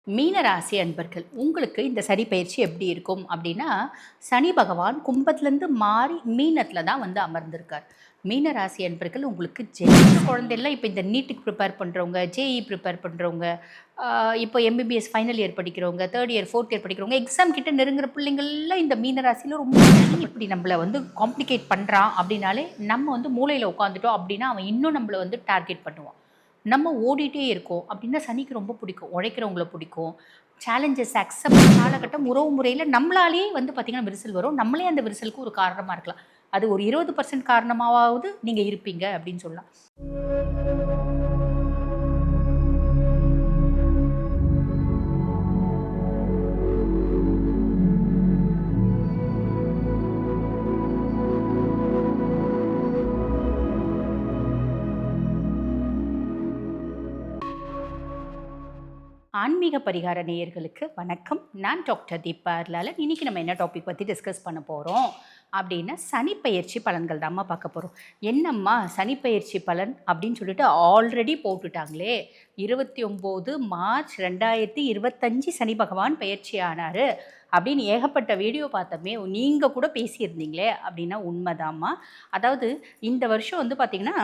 மீனராசி அன்பர்கள் உங்களுக்கு இந்த சனி பயிற்சி எப்படி இருக்கும் அப்படின்னா, சனி பகவான் கும்பத்துலேருந்து மாறி மீனத்தில் தான் வந்து அமர்ந்திருக்கார். மீனராசி அன்பர்கள் உங்களுக்கு ஜென்ம குழந்தைலாம் இப்போ இந்த நீட்டுக்கு ப்ரிப்பேர் பண்ணுறவங்க, ஜேஇ ப்ரிப்பேர் பண்ணுறவங்க, இப்போ எம்பிபிஎஸ் ஃபைனல் இயர் படிக்கிறவங்க, தேர்ட் இயர் ஃபோர்த் இயர் படிக்கிறவங்க, எக்ஸாம் கிட்ட நெருங்குற பிள்ளைங்கள்லாம் இந்த மீனராசியில் ரொம்ப இப்படி நம்மளை வந்து காம்ப்ளிகேட் பண்ணுறான் அப்படின்னாலே நம்ம வந்து மூளையில் உட்காந்துட்டோம் அப்படின்னா அவன் இன்னும் நம்மளை வந்து டார்கெட் பண்ணுவான். நம்ம ஓடிட்டே இருக்கோம் அப்படின்னா சனிக்கு ரொம்ப பிடிக்கும். உழைக்கிறவங்கள பிடிக்கும். சேலஞ்சஸ் அக்செப்ட் காலகட்டம் உறவு முறையில் நம்மளாலேயே வந்து பார்த்திங்கன்னா விரிசல் வரும். நம்மளே அந்த விரிசலுக்கு ஒரு காரணமாக இருக்கலாம். அது ஒரு 20% காரணமாவது நீங்கள் இருப்பீங்க அப்படின்னு சொல்லலாம். ஆன்மீக பரிகார நேயர்களுக்கு வணக்கம். நான் டாக்டர் தீபா அருளாளன். இன்றைக்கி நம்ம என்ன டாபிக் பற்றி டிஸ்கஸ் பண்ண போகிறோம் அப்படின்னா, சனிப்பெயர்ச்சி பலன்கள் தான்மா பார்க்க போகிறோம். என்னம்மா சனிப்பெயர்ச்சி பலன் அப்படின்னு சொல்லிட்டு ஆல்ரெடி போட்டுட்டாங்களே, 29 மார்ச் 2025 சனி பகவான் பயிற்சி ஆனார் அப்படின்னு ஏகப்பட்ட வீடியோ பார்த்தோமே, நீங்கள் கூட பேசியிருந்தீங்களே அப்படின்னா உண்மைதாம்மா. அதாவது இந்த வருஷம் வந்து பார்த்திங்கன்னா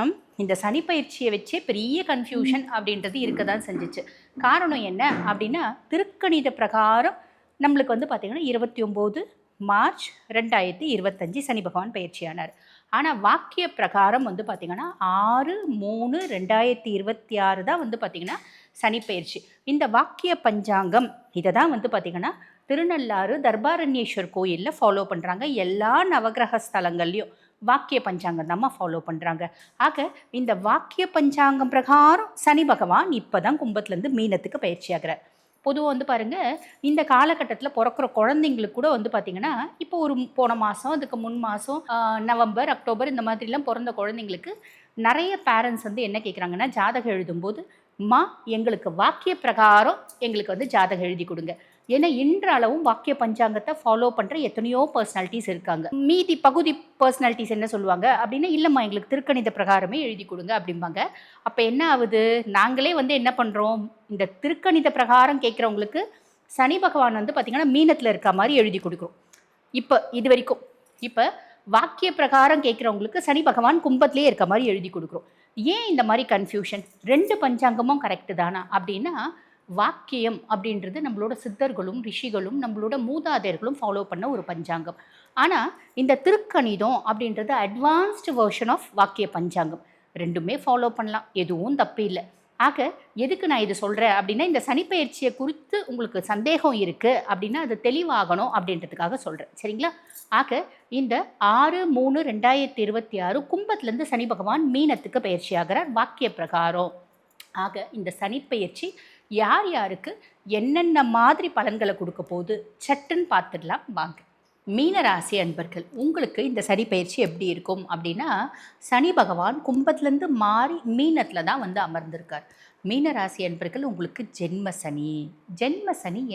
இந்த சனி பயிற்சியை வச்சே பெரிய கன்ஃபியூஷன் அப்படின்றது இருக்க தான் செஞ்சிச்சு. காரணம் என்ன அப்படின்னா, திருக்கணித பிரகாரம் நம்மளுக்கு வந்து பார்த்திங்கன்னா 29 மார்ச் 2025 சனி பகவான் பயிற்சியானார். ஆனால் வாக்கிய பிரகாரம் வந்து பார்த்திங்கன்னா 6/3/2026 தான் வந்து பார்த்திங்கன்னா சனி பயிற்சி. இந்த வாக்கிய பஞ்சாங்கம் இதை தான் வந்து பார்த்திங்கன்னா திருநள்ளாறு தர்பாரண்யேஸ்வர் கோயிலில் ஃபாலோ பண்ணுறாங்க. எல்லா நவகிரக ஸ்தலங்கள்லையும் வாக்கிய பஞ்சாங்கம் தான் ஃபாலோ பண்ணுறாங்க. ஆக இந்த வாக்கிய பஞ்சாங்கம் பிரகாரம் சனி பகவான் இப்போ தான் கும்பத்துலேருந்து மீனத்துக்கு பயிற்சி ஆகிறார். பொதுவாக வந்து பாருங்கள், இந்த காலகட்டத்தில் பிறக்கிற குழந்தைங்களுக்கு கூட வந்து பார்த்திங்கன்னா இப்போ ஒரு போன மாதம் அதுக்கு முன் மாதம் நவம்பர் அக்டோபர் இந்த மாதிரிலாம் பிறந்த குழந்தைங்களுக்கு நிறைய பேரண்ட்ஸ் வந்து என்ன கேட்குறாங்கன்னா, ஜாதகம் எழுதும்போது எங்களுக்கு வாக்கிய பிரகாரம் எங்களுக்கு வந்து ஜாதகம் எழுதி கொடுங்க. ஏன்னா இன்றளவும் வாக்கிய பஞ்சாங்கத்தை ஃபாலோ பண்ணுற எத்தனையோ பர்சனாலிட்டிஸ் இருக்காங்க. மீதி பகுதி பர்சனாலிட்டிஸ் என்ன சொல்லுவாங்க அப்படின்னா, இல்லைம்மா எங்களுக்கு திருக்கணித பிரகாரமே எழுதி கொடுங்க அப்படிம்பாங்க. அப்போ என்ன ஆகுது, நாங்களே வந்து என்ன பண்ணுறோம், இந்த திருக்கணித பிரகாரம் கேட்குறவங்களுக்கு சனி பகவான் வந்து பார்த்திங்கன்னா மீனத்தில் இருக்க மாதிரி எழுதி கொடுக்குறோம். இப்போ இது வரைக்கும் இப்போ வாக்கிய பிரகாரம் கேட்குறவங்களுக்கு சனி பகவான் கும்பத்திலே இருக்க மாதிரி எழுதி கொடுக்குறோம். ஏன் இந்த மாதிரி கன்ஃபியூஷன்? 2 பஞ்சாங்கமும் கரெக்டு தானா அப்படின்னா, வாக்கியம் அப்படின்றது நம்மளோட சித்தர்களும் ரிஷிகளும் நம்மளோட மூதாதையர்களும் ஃபாலோ பண்ண ஒரு பஞ்சாங்கம். ஆனால் இந்த திருக்கணிதம் அப்படின்றது அட்வான்ஸ்டு வெர்ஷன் ஆஃப் வாக்கிய பஞ்சாங்கம். 2மே ஃபாலோ பண்ணலாம், எதுவும் தப்பு இல்லை. ஆக எதுக்கு நான் இது சொல்கிறேன் அப்படின்னா, இந்த சனிப்பெயர்ச்சியை குறித்து உங்களுக்கு சந்தேகம் இருக்குது அப்படின்னா அது தெளிவாகணும் அப்படின்றதுக்காக சொல்கிறேன், சரிங்களா? ஆக இந்த 6/3/2026 கும்பத்துலேருந்து சனி பகவான் மீனத்துக்கு பயிற்சி ஆகிறார் வாக்கிய பிரகாரம். ஆக இந்த சனிப்பெயர்ச்சி யார் யாருக்கு என்னென்ன மாதிரி பலன்களை கொடுக்க போகுது சட்டுன்னு பார்த்துடலாம் வாங்க. மீனராசி அன்பர்கள் உங்களுக்கு இந்த சனி பயிற்சி எப்படி இருக்கும் அப்படின்னா, சனி பகவான் கும்பத்துலேருந்து மாறி மீனத்தில் தான் வந்து அமர்ந்திருக்கார். மீனராசி அன்பர்கள் உங்களுக்கு ஜென்ம சனி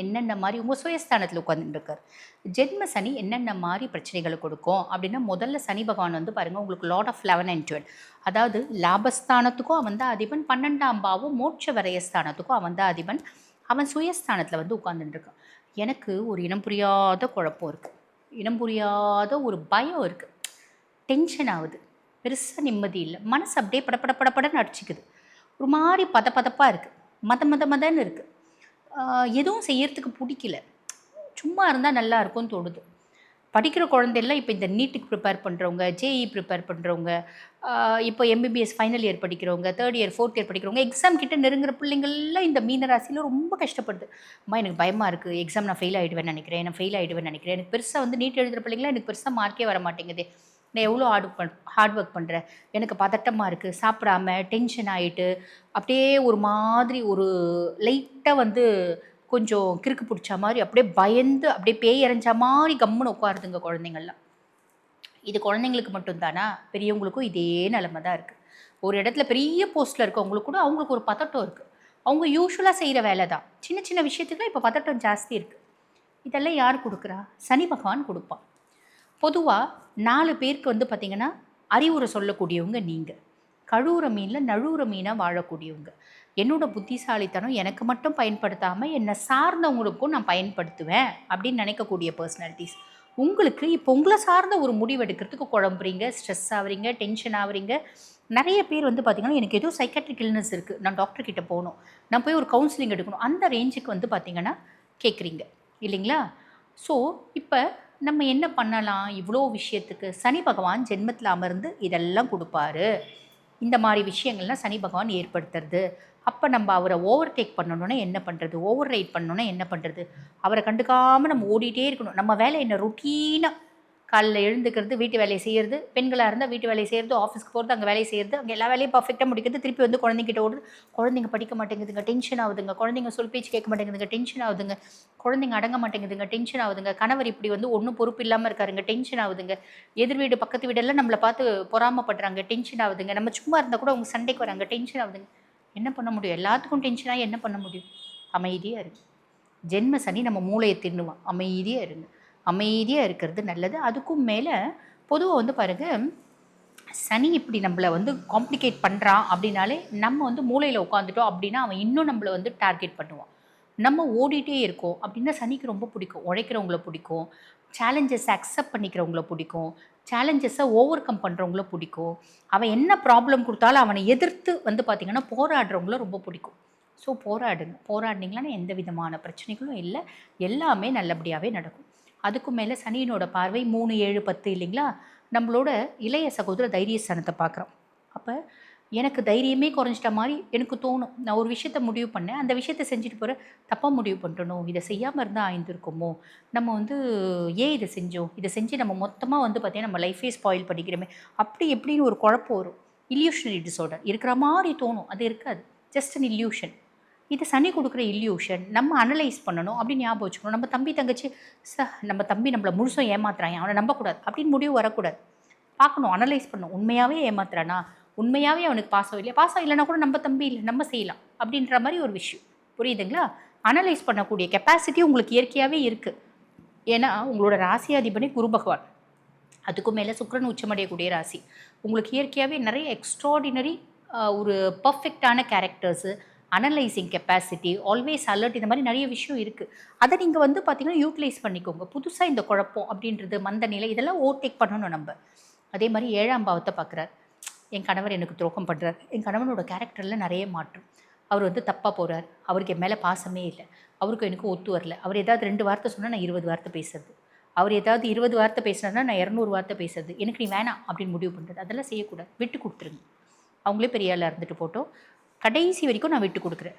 என்னென்ன மாதிரி உங்கள் சுயஸ்தானத்தில் உட்காந்துருக்கார். ஜென்ம சனி என்னென்ன மாதிரி பிரச்சனைகளை கொடுக்கும் அப்படின்னா, முதல்ல சனி பகவான் வந்து பாருங்கள் உங்களுக்கு லார்ட் ஆஃப் 11 and 12, அதாவது லாபஸ்தானத்துக்கும் அவன் தான் அதிபன், 12ஆம் பாவம் மோட்ச வரையஸ்தானத்துக்கும் அவன் தான் அதிபன். அவன் சுயஸ்தானத்தில் வந்து உட்காந்துட்டுருக்கான். எனக்கு ஒரு இனம் புரியாத குழப்பம் இருக்குது, இனம் புரியாத ஒரு பயம் இருக்குது, டென்ஷன் ஆகுது, பெருசாக நிம்மதி இல்லை, மனசு அப்படியே படப்படன்னு அடிச்சிக்குது, ஒரு மாதிரி பதப்பதப்பாக இருக்குது, மதன்னு இருக்குது, எதுவும் செய்யறதுக்கு பிடிக்கல, சும்மா இருந்தால் நல்லா இருக்கும்னு தோணுது. படிக்கிற குழந்தைலாம் இப்போ இந்த நீட்டுக்கு ப்ரிப்பேர் பண்ணுறவங்க, ஜேஇ ப்ரிப்பேர் பண்ணுறவங்க, இப்போ எம்பிபிஎஸ் ஃபைனல் இயர் படிக்கிறவங்க, தேர்ட் இயர் ஃபோர்த் இயர் படிக்கிறவங்க, எக்ஸாம் கிட்ட நெருங்குற பிள்ளைங்கள்லாம் இந்த மீனராசியில் ரொம்ப கஷ்டப்படுது. எனக்கு பயமாக இருக்குது, எக்ஸாம் நான் ஃபெயில் ஆகிடுவேன்னு நினைக்கிறேன், எனக்கு பெருசாக வந்து நீட் எழுதுகிற பிள்ளைங்களாம் எனக்கு பெருசாக மார்க்கே வர மாட்டேங்குது, நான் எவ்வளோ ஹார்ட் ஒர்க் பண்ணுறேன், எனக்கு பதட்டமாக இருக்குது, சாப்பிடாம டென்ஷன் ஆகிட்டு அப்படியே ஒரு மாதிரி ஒரு லைட்டாக வந்து கொஞ்சம் கிறுக்கு பிடிச்ச மாதிரி அப்படியே பயந்து அப்படியே பேய் இறஞ்ச மாதிரி கம்முன்னு உட்காருதுங்க குழந்தைங்கள்லாம். இது குழந்தைங்களுக்கு மட்டும்தானா, பெரியவங்களுக்கும் இதே நிலமை தான் இருக்குது. ஒரு இடத்துல பெரிய போஸ்ட்டில் இருக்கவங்களுக்கு கூட அவங்களுக்கு ஒரு பதட்டம் இருக்குது. அவங்க யூஸ்வலாக செய்கிற வேலை தான், சின்ன சின்ன விஷயத்துக்குலாம் இப்போ பதட்டம் ஜாஸ்தி இருக்குது. இதெல்லாம் யார் கொடுக்குறா? சனி பகவான் கொடுப்பான். பொதுவாக 4 பேருக்கு வந்து பார்த்திங்கன்னா அறிவுரை சொல்லக்கூடியவங்க நீங்கள். கழுவுற மீனில் நழுவுற மீனாக வாழக்கூடியவங்க. என்னோட புத்திசாலித்தனம் எனக்கு மட்டும் பயன்படுத்தாமல் என்னை சார்ந்தவங்களுக்கும் நான் பயன்படுத்துவேன் அப்படின்னு நினைக்கக்கூடிய பர்சனாலிட்டிஸ். உங்களுக்கு இப்போ உங்களை சார்ந்த ஒரு முடிவு எடுக்கிறதுக்கு குழம்புறீங்க, ஸ்ட்ரெஸ் ஆகுறீங்க, டென்ஷன் ஆகுறீங்க. நிறைய பேர் வந்து பார்த்திங்கன்னா எனக்கு ஏதோ சைக்காட்ரிக் இல்னஸ் இருக்குது, நான் டாக்டர் கிட்ட போகணும், நான் போய் ஒரு கவுன்சிலிங் எடுக்கணும், அந்த ரேஞ்சுக்கு வந்து பார்த்திங்கன்னா கேட்குறீங்க இல்லைங்களா? ஸோ இப்போ நம்ம என்ன பண்ணலாம்? இவ்வளோ விஷயத்துக்கு சனி பகவான் ஜென்மத்தில் அமர்ந்து இதெல்லாம் கொடுப்பாரு. இந்த மாதிரி விஷயங்கள்லாம் சனி பகவான் ஏற்படுத்துறது. அப்போ நம்ம அவரை ஓவர் டேக் பண்ணணுன்னா என்ன பண்ணுறது? ஓவர் ரைட் பண்ணணுன்னா என்ன பண்ணுறது? அவரை கண்டுக்காமல் நம்ம ஓடிட்டே இருக்கணும். நம்ம வேலை என்ன? ரொட்டீனாக காலைல எழுந்துக்கிறது, வீட்டு வேலையை செய்கிறது, பெண்களாக இருந்தால் வீட்டு வேலையை செய்கிறது, ஆஃபீஸ்க்கு போகிறது, அங்கே வேலையை செய்கிறது, அங்கே எல்லா வேலையும் பர்ஃபெக்டாக முடிக்கிறது, திருப்பி வந்து குழந்தைங்கிட்ட ஓடுறது. குழந்தைங்க படிக்க மாட்டேங்குதுங்க, டென்ஷன் ஆகுதுங்க. குழந்தைங்க சொல் பேச்சு கேட்க மாட்டேங்குதுங்க, டென்ஷன் ஆகுதுங்க. குழந்தைங்க அடங்க மாட்டேங்குதுங்க, டென்ஷன் ஆகுதுங்க. கணவர் இப்படி வந்து ஒன்றும் பொறுப்பு இல்லாமல் இருக்காருங்க, டென்ஷன் ஆகுதுங்க. எதிர் வீடு பக்கத்து வீடெல்லாம் நம்மளை பார்த்து பொறாமப்படுறாங்க, டென்ஷன் ஆகுதுங்க. நம்ம சும்மா இருந்தால் கூட அவங்க சண்டைக்கு வராங்க, டென்ஷன் ஆகுதுங்க. என்ன பண்ண முடியும்? எல்லாத்துக்கும் டென்ஷனாக என்ன பண்ண முடியும்? அமைதியாக இருக்கு. ஜென்ம சனி நம்ம மூளையை தின்னுவான். அமைதியாக இருங்க. அமைதியாக இருக்கிறது நல்லது. அதுக்கும் மேலே பொதுவாக வந்து பாருங்கள், சனி இப்படி நம்மளை வந்து காம்ப்ளிகேட் பண்ணுறான் அப்படின்னாலே நம்ம வந்து மூளையில் உட்காந்துட்டோம் அப்படின்னா அவன் இன்னும் நம்மளை வந்து டார்கெட் பண்ணுவான். நம்ம ஓடிட்டே இருக்கோம் அப்படின்னா சனிக்கு ரொம்ப பிடிக்கும். உழைக்கிறவங்கள பிடிக்கும், சேலஞ்சஸை அக்செப்ட் பண்ணிக்கிறவங்கள பிடிக்கும், சேலஞ்சஸை ஓவர் கம் பண்ணுறவங்கள பிடிக்கும். அவன் என்ன ப்ராப்ளம் கொடுத்தாலும் அவனை எதிர்த்து வந்து பார்த்திங்கன்னா போராடுறவங்கள ரொம்ப பிடிக்கும். ஸோ போராடுங்க. போராடினீங்களான்னா எந்த விதமான பிரச்சனைகளும் இல்லை, எல்லாமே நல்லபடியாகவே நடக்கும். அதுக்கும் மேலே சனியினோட பார்வை 3, 7, 10 இல்லைங்களா? நம்மளோட இளைய சகோதர தைரியஸ்தானத்தை பார்க்குறோம். அப்போ எனக்கு தைரியமே குறைஞ்சிட்ட மாதிரி எனக்கு தோணும். நான் ஒரு விஷயத்த முடிவு பண்ணேன், அந்த விஷயத்த செஞ்சுட்டு போகிற தப்பாக முடிவு பண்ணிட்டணும், இதை செய்யாமல் இருந்தால் ஆயிருந்திருக்குமோ, நம்ம வந்து ஏன் இதை செஞ்சோம், இதை செஞ்சு நம்ம மொத்தமாக வந்து பார்த்திங்கன்னா நம்ம லைஃபே ஸ்பாயில் பண்ணிக்கிறோமே, அப்படி எப்படின்னு ஒரு குழப்பம் வரும். இல்யூஷனரி டிஸார்டர் இருக்கிற மாதிரி தோணும், அது இருக்காது, ஜஸ்ட் அன் இல்யூஷன். இது சனி கொடுக்குற இல்யூஷன். நம்ம அனலைஸ் பண்ணணும் அப்படின்னு ஞாபகம் வச்சுக்கணும். நம்ம தம்பி தங்கச்சி நம்ம தம்பி நம்மளை முழுசும் ஏமாத்துறான், அவனை நம்பக்கூடாது அப்படின்னு முடிவு வரக்கூடாது. பார்க்கணும், அனலைஸ் பண்ணணும். உண்மையாகவே ஏமாத்துறானா, உண்மையாகவே அவனுக்கு பாசம் இல்லையா, பாசம் இல்லைனா கூட நம்ம தம்பி இல்லை, நம்ம செய்யலாம் அப்படின்ற மாதிரி ஒரு விஷயம். புரியுதுங்களா? அனலைஸ் பண்ணக்கூடிய கெப்பாசிட்டி உங்களுக்கு இயற்கையாகவே இருக்குது. ஏன்னா உங்களோட ராசியாதிபதி குரு பகவான், அதுக்கும் மேலே சுக்கிரன் உச்சமடையக்கூடிய ராசி. உங்களுக்கு இயற்கையாகவே நிறைய எக்ஸ்ட்ராடினரி ஒரு பர்ஃபெக்டான characters, analysing capacity, always alert, இந்த மாதிரி நிறைய விஷயம் இருக்குது. அதை நீங்கள் வந்து பார்த்திங்கன்னா யூட்டிலைஸ் பண்ணிக்கோங்க. புதுசாக இந்த குழப்பம் அப்படின்றது, மந்த நிலை, இதெல்லாம் ஓவர்டேக் பண்ணணும் நம்ம. அதே மாதிரி 7ஆம் பாவத்தை பார்க்குறார். என் கணவர் எனக்கு துரோகம் பண்ணுறார், என் கணவனோட கேரக்டரில் நிறைய மாற்றம், அவர் வந்து தப்பாக போகிறார், அவருக்கு என் மேலே பாசமே இல்லை, அவருக்கு எனக்கு ஒத்து வரல, அவர் ஏதாவது 2 வார்த்தை சொன்னால் நான் 20 வார்த்தை பேசுறது, அவர் ஏதாவது 20 வார்த்தை பேசுனாருன்னா நான் 200 வார்த்தை பேசுறது, எனக்கு நீ வேணாம் அப்படின்னு முடிவு பண்ணுறது. அதெல்லாம் செய்யக்கூடாது, விட்டு கொடுத்துருங்க. அவங்களே பெரிய ஆளாக இருந்துட்டு போட்டோம், கடைசி வரைக்கும் நான் விட்டு கொடுக்குறேன்.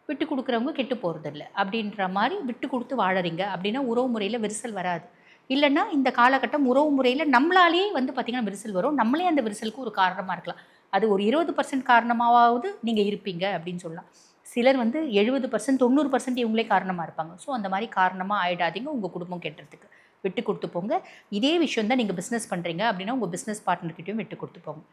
விட்டு கொடுக்குறவங்க கெட்டு போகிறதில்ல அப்படின்ற மாதிரி விட்டு கொடுத்து வாழறீங்க அப்படின்னா உறவு முறையில் விரிசல் வராது. இல்லைன்னா இந்த காலகட்டம் உறவு முறையில் நம்மளாலேயே வந்து பார்த்திங்கன்னா விரிசல் வரும். நம்மளே அந்த விரிசலுக்கு ஒரு காரணமாக இருக்கலாம். அது ஒரு 20% காரணமாவது நீங்கள் இருப்பீங்க அப்படின்னு சொல்லலாம். சிலர் வந்து 70%, 90% இவங்களே காரணமாக இருப்பாங்க. ஸோ அந்த மாதிரி காரணமாக ஆகிடாதீங்க உங்கள் குடும்பம் கெட்டுறதுக்கு. விட்டு கொடுத்து போங்க. இதே விஷயம் தான் நீங்கள் பிஸ்னஸ் பண்ணுறீங்க அப்படின்னா உங்கள் பிஸ்னஸ் பார்ட்னர்கிட்டையும் விட்டு கொடுத்து போங்க.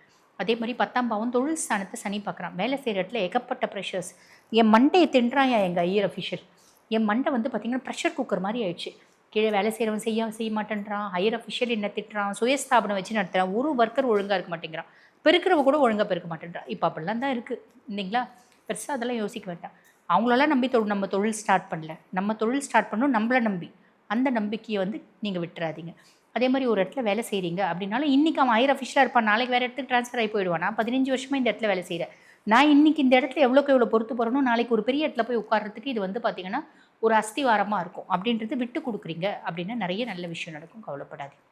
அதே மாதிரி 10ஆம் பாவம் தொழில் ஸ்தானத்தை சனி பார்க்குறான். வேலை செய்கிற இடத்துல ஏகப்பட்ட ப்ரெஷர்ஸ். என் மண்டையை தின்றாயா எங்கள் ஐயர் அஃபிஷியல். என் மண்டை வந்து பார்த்திங்கன்னா ப்ரெஷர் குக்கர் மாதிரி ஆயிடுச்சு. கீழே வேலை செய்கிறவன் செய்ய மாட்டேன்றான், ஹையர் அஃபிஷியல் என்ன திட்டுறான், சுயஸ்தாபனம் வச்சு நடத்துகிறான், ஒரு ஒர்க்கர் ஒழுங்காக இருக்க மாட்டேங்கிறான், பெருக்கிறவ கூட ஒழுங்காக பெருக்க மாட்டேன்றான். இப்போ அப்படிலாம் தான் இருக்குது இல்லைங்களா? பெருசாக அதெல்லாம் யோசிக்க வேண்டாம். அவங்களெல்லாம் நம்பி நம்ம தொழில் ஸ்டார்ட் பண்ணல, நம்ம தொழில் ஸ்டார்ட் பண்ணணும் நம்மளை நம்பி. அந்த நம்பிக்கையை வந்து நீங்கள் விட்டுறாதீங்க. அதே மாதிரி ஒரு இடத்துல வேலை செய்கிறீங்க அப்படின்னாலும் இன்றைக்கி அவன் ஹையர் அஃபிஷியலாக இருப்பான், நாளைக்கு வேறு இடத்துக்கு ட்ரான்ஸ்ஃபர் ஆகி போயிடுவான். நான் 15 வருஷமாக இந்த இடத்துல வேலை செய்கிறேன், நான் இன்றைக்கி இந்த இடத்துல எவ்வளோக்கு எவ்வளோ பொறுத்து போகிறனோ நாளைக்கு ஒரு பெரிய இடத்துல போய் உட்கார்றதுக்கு இது வந்து பார்த்திங்கன்னா ஒரு அஸ்திவாரமாக இருக்கும். அப்படின்றது விட்டு கொடுக்குறீங்க அப்படின்னா நிறைய நல்ல விஷயம் நடக்கும், கவலைப்படாதீங்க.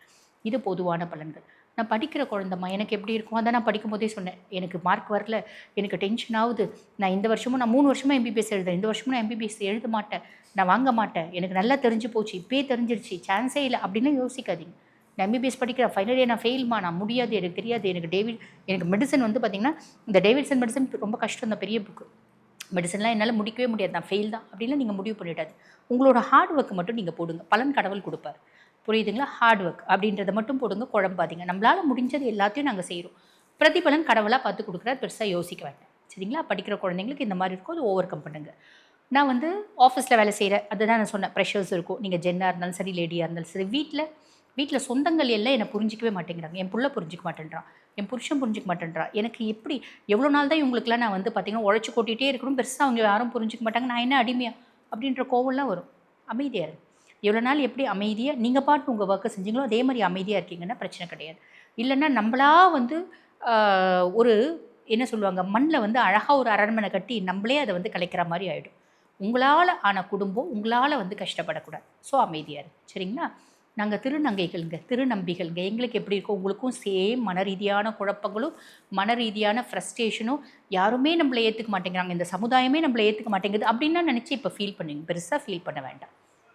இது பொதுவான பலன்கள். நான் படிக்கிற குழந்தைம்மா, எனக்கு எப்படி இருக்கும் அதை நான் படிக்கும் போதே சொன்னேன். எனக்கு மார்க் வரல, எனக்கு டென்ஷன் ஆகுது, நான் இந்த வருஷமும் நான் 3 வருஷமாக எம்பிபிஎஸ் எழுதுறேன், இந்த வருஷமும் நான் எம்பிபிஎஸ் எழுத மாட்டேன், நான் வாங்க மாட்டேன், எனக்கு நல்லா தெரிஞ்சு போச்சு, இப்போயே தெரிஞ்சிருச்சு, சான்ஸே இல்லை அப்படின்னு யோசிக்காதீங்க. நான் எம்பிபிஎஸ் படிக்கிறேன், ஃபைனல் இயர் நான் ஃபெயில்மா, நான் முடியாது, எனக்கு தெரியாது, எனக்கு மெடிசன் வந்து பார்த்திங்கன்னா இந்த டேவிட்சன் மெடிசன் ரொம்ப கஷ்டம் தான், பெரிய புக்கு, மெடிசன்லாம் என்னால் முடிக்கவே முடியாது, நான் ஃபெயில் தான் அப்படின்லாம் நீங்கள் முடிவு பண்ணிடாது. உங்களோட ஹார்ட் ஒர்க்கு மட்டும் நீங்கள் போடுங்க, பலன் கடவுள் கொடுப்பார். புரியுதுங்களா? ஹார்ட் ஒர்க் அப்படின்றத மட்டும் போடுங்க, குழம்பாதீங்க. நம்மளால் முடிஞ்சது எல்லாத்தையும் நாங்கள் செய்கிறோம், பிரதிபலன் கடவுளாக பார்த்து கொடுக்குறாரு, பெருசாக யோசிக்க வேண்டாம். சரிங்களா? படிக்கிற குழந்தைங்களுக்கு இந்த மாதிரி இருக்கும், அது ஓவர் கம் பண்ணுங்கள். நான் வந்து ஆஃபீஸில் வேலை செய்கிறேன், அதுதான் நான் சொன்னேன், ப்ரெஷர்ஸ் இருக்கும். நீங்கள் ஜென்னாக இருந்தாலும் சரி, லேடியாக இருந்தாலும் சரி, வீட்டில் வீட்டில் சொந்தங்கள் எல்லாம் என்னை புரிஞ்சிக்கவே மாட்டேங்கிறாங்க. என் புள்ள புரிஞ்சிக்க மாட்டேன்றான், என் புருஷன் புரிஞ்சிக்க மாட்டேன்றா. எனக்கு எப்படி எவ்வளோ நாள் தான் இவங்களுக்குலாம் நான் வந்து பார்த்திங்கன்னா உழைச்சி கொட்டிகிட்டே இருக்கணும், பெருசாக அவங்க யாரும் புரிஞ்சிக்க மாட்டாங்க, நான் என்ன அடிமையா அப்படின்ற கோவம்லாம் வரும். அமைதியாக இருக்கு. எவ்வளோ நாள் எப்படி அமைதியாக நீங்கள் பாட்டு உங்கள் ஒர்க்கை செஞ்சீங்களோ அதே மாதிரி அமைதியாக இருக்கீங்கன்னா பிரச்சனை கிடையாது. இல்லைன்னா நம்மளா வந்து ஒரு என்ன சொல்லுவாங்க, மண்ணில் வந்து அழகாக ஒரு அரண்மனை கட்டி நம்மளே அதை வந்து கலைக்கிற மாதிரி ஆகிடும். உங்களால் ஆன குடும்பம் உங்களால் வந்து கஷ்டப்படக்கூடாது. ஸோ அமைதியாக இருக்கு. சரிங்களா? நாங்கள் திருநங்கைகள்ங்க, திருநம்பிகள்ங்க. எங்களுக்கு எப்படி இருக்கோ உங்களுக்கும் சேம் மன ரீதியான குழப்பங்களும் மன ரீதியான ஃப்ரஸ்ட்ரேஷனும். யாருமே நம்மளை ஏற்றுக்க மாட்டேங்கிறாங்க, இந்த சமுதாயமே நம்மளை ஏற்றுக்க மாட்டேங்குது அப்படின்னா நினச்சி இப்போ ஃபீல் பண்ணுங்க. பெருசாக ஃபீல் பண்ண வேண்டாம்.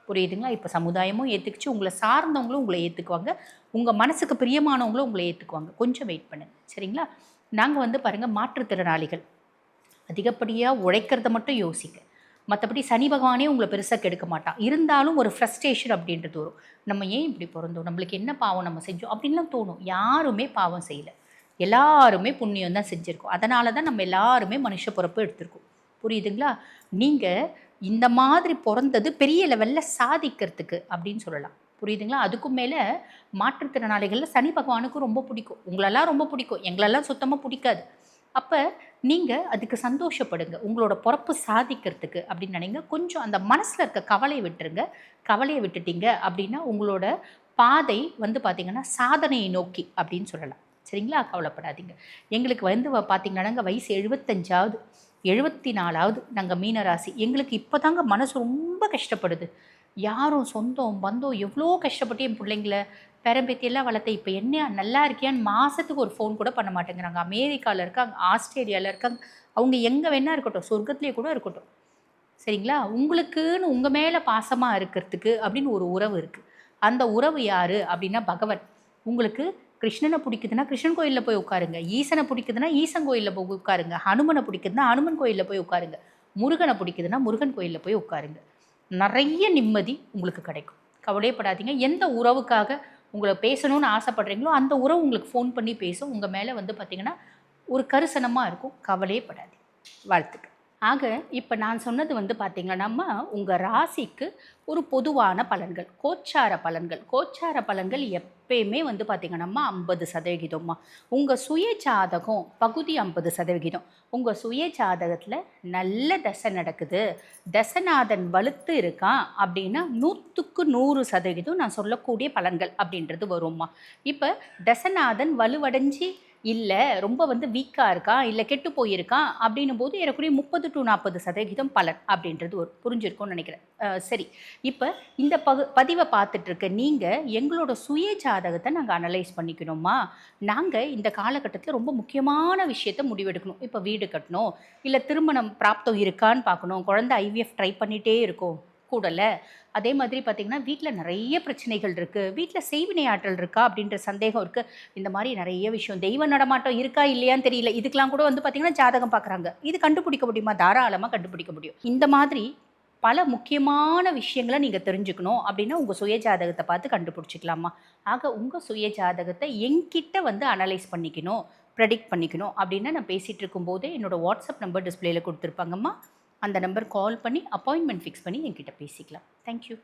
புரியுதுங்களா? இப்போ சமுதாயமும் ஏற்றுக்குச்சு, உங்களை சார்ந்தவங்களும் உங்களை ஏற்றுக்குவாங்க, உங்கள் மனசுக்கு பிரியமானவங்களும் உங்களை ஏற்றுக்குவாங்க. கொஞ்சம் வெயிட் பண்ணுங்க. சரிங்களா? நாங்கள் வந்து பாருங்கள், மாற்றுத்திறனாளிகள் அதிகப்படியாக உழைக்கிறத மட்டும் யோசிக்க, மற்றபடி சனி பகவானே உங்களை பெருசாக கெடுக்க மாட்டான். இருந்தாலும் ஒரு ஃப்ரஸ்ட்ரேஷன் அப்படின்றது வரும். நம்ம ஏன் இப்படி பிறந்தோம், நம்மளுக்கு என்ன பாவம் நம்ம செஞ்சோம் அப்படின்லாம் தோணும். யாருமே பாவம் செய்யலை, எல்லாருமே புண்ணியம் தான் செஞ்சுருக்கோம். அதனால தான் நம்ம எல்லாருமே மனுஷ பிறப்பு எடுத்திருக்கோம். புரியுதுங்களா? நீங்கள் இந்த மாதிரி பிறந்தது பெரிய லெவலில் சாதிக்கிறதுக்கு அப்படின்னு சொல்லலாம். புரியுதுங்களா? அதுக்கும் மேலே மாற்றுத்திறனாளிகளில் சனி பகவானுக்கும் ரொம்ப பிடிக்கும். உங்களெல்லாம் ரொம்ப பிடிக்கும், எங்களெல்லாம் சுத்தமாக பிடிக்காது. அப்போ நீங்கள் அதுக்கு சந்தோஷப்படுங்க, உங்களோட பிறப்பு சாதிக்கிறதுக்கு அப்படின்னு நினைங்க. கொஞ்சம் அந்த மனசில் இருக்க கவலையை விட்டுருங்க. கவலையை விட்டுட்டீங்க அப்படின்னா உங்களோட பாதை வந்து பார்த்திங்கன்னா சாதனையை நோக்கி அப்படின்னு சொல்லலாம். சரிங்களா? கவலைப்படாதீங்க. எங்களுக்கு வந்து பார்த்திங்கன்னா வயசு 75ஆவது 74ஆவது நாங்கள் மீனராசி. எங்களுக்கு இப்போ தாங்க மனசு ரொம்ப கஷ்டப்படுது. யாரும் சொந்தம் பந்தம் எவ்வளோ கஷ்டப்பட்டு என் பிள்ளைங்கள பேரம்பேத்தியெல்லாம் வளர்த்த, இப்போ என்ன நல்லா இருக்கியான்னு மாதத்துக்கு ஒரு ஃபோன் கூட பண்ண மாட்டேங்கிறாங்க. அமெரிக்காவில் இருக்காங்க, ஆஸ்திரேலியாவில் இருக்காங்க, அவங்க எங்கே வேணா இருக்கட்டும், சொர்க்கத்துலேயே கூட இருக்கட்டும். சரிங்களா? உங்களுக்குன்னு உங்கள் மேலே பாசமாக இருக்கிறதுக்கு அப்படின்னு ஒரு உறவு இருக்குது. அந்த உறவு யார் அப்படின்னா பகவன். உங்களுக்கு கிருஷ்ணனை பிடிக்குதுன்னா கிருஷ்ணன் கோயிலில் போய் உட்காருங்க, ஈசனை பிடிக்குதுன்னா ஈசன் கோயிலில் போய் உட்காருங்க, ஹனுமனை பிடிக்குதுன்னா ஹனுமன் கோயிலில் போய் உட்காருங்க, முருகனை பிடிக்குதுன்னா முருகன் கோயிலில் போய் உட்காருங்க. நிறைய நிம்மதி உங்களுக்கு கிடைக்கும். கவலைப்படாதீங்க. எந்த உறவுக்காக உங்களை பேசணும்னு ஆசைப்படுறீங்களோ அந்த உறவு உங்களுக்கு ஃபோன் பண்ணி பேசும். உங்கள் மேலே வந்து பார்த்திங்கன்னா ஒரு கரிசனமாக இருக்கும். கவலையே படாதீங்க. வாழ்த்துக்கள். ஆக இப்போ நான் சொன்னது வந்து பார்த்திங்கன்னா உங்கள் ராசிக்கு ஒரு பொதுவான பலன்கள், கோச்சார பலன்கள். கோச்சார பலன்கள் எப்பயுமே வந்து பார்த்திங்கன்னா 50%. உங்கள் சுய ஜாதகம் பகுதி 50%. உங்கள் சுய ஜாதகத்தில் நல்ல தசை நடக்குது, தசநாதன் வலுத்து இருக்கான் அப்படின்னா 100க்கு 100% நான் சொல்லக்கூடிய பலன்கள் அப்படின்றது வரும்மா. இப்போ தசநாதன் வலுவடைஞ்சி இல்லை ரொம்ப வந்து வீக்காக இருக்கான், இல்லை கெட்டு போயிருக்கான் அப்படின்னும் போது ஏறக்குறைய 30 to 40% பலன் அப்படின்றது ஒரு புரிஞ்சிருக்கும்னு நினைக்கிறேன். சரி, இப்போ இந்த பதிவை பார்த்துட்டு இருக்க நீங்கள் எங்களோட சுய ஜாதகத்தை நாங்கள் அனலைஸ் பண்ணிக்கணுமா? நாங்கள் இந்த காலகட்டத்தில் ரொம்ப முக்கியமான விஷயத்தை முடிவெடுக்கணும். இப்போ வீடு கட்டணும், இல்லை திருமணம் பிராப்தம் இருக்கான்னு பார்க்கணும், குழந்தை ஐவிஎஃப் ட்ரை பண்ணிகிட்டே இருக்கோம் கூடலை. அதே மாதிரி பார்த்திங்கன்னா வீட்டில் நிறைய பிரச்சனைகள் இருக்குது, வீட்டில் செய்வினை ஆற்றல் இருக்கா அப்படின்ற சந்தேகம் இருக்குது. இந்த மாதிரி நிறைய விஷயம், தெய்வ நடமாட்டம் இருக்கா இல்லையான்னு தெரியல, இதுக்கெலாம் கூட வந்து பார்த்திங்கன்னா ஜாதகம் பார்க்குறாங்க. இது கண்டுபிடிக்க முடியுமா? தாராளமாக கண்டுபிடிக்க முடியும். இந்த மாதிரி பல முக்கியமான விஷயங்களை நீங்கள் தெரிஞ்சுக்கணும் அப்படின்னா உங்கள் சுய ஜாதகத்தை பார்த்து கண்டுபிடிச்சிக்கலாமா? ஆக உங்கள் சுய ஜாதகத்தை என்கிட்ட வந்து அனலைஸ் பண்ணிக்கணும், ப்ரெடிக்ட் பண்ணிக்கணும் அப்படின்னா நான் பேசிகிட்டு இருக்கும்போதே என்னோடய வாட்ஸ்அப் நம்பர் டிஸ்பிளேயில் கொடுத்துருப்பாங்கம்மா. அந்த நம்பர் கால் பண்ணி அப்பாயின்மெண்ட் ஃபிக்ஸ் பண்ணி என்கிட்ட பேசிக்கலாம். தேங்க்யூ.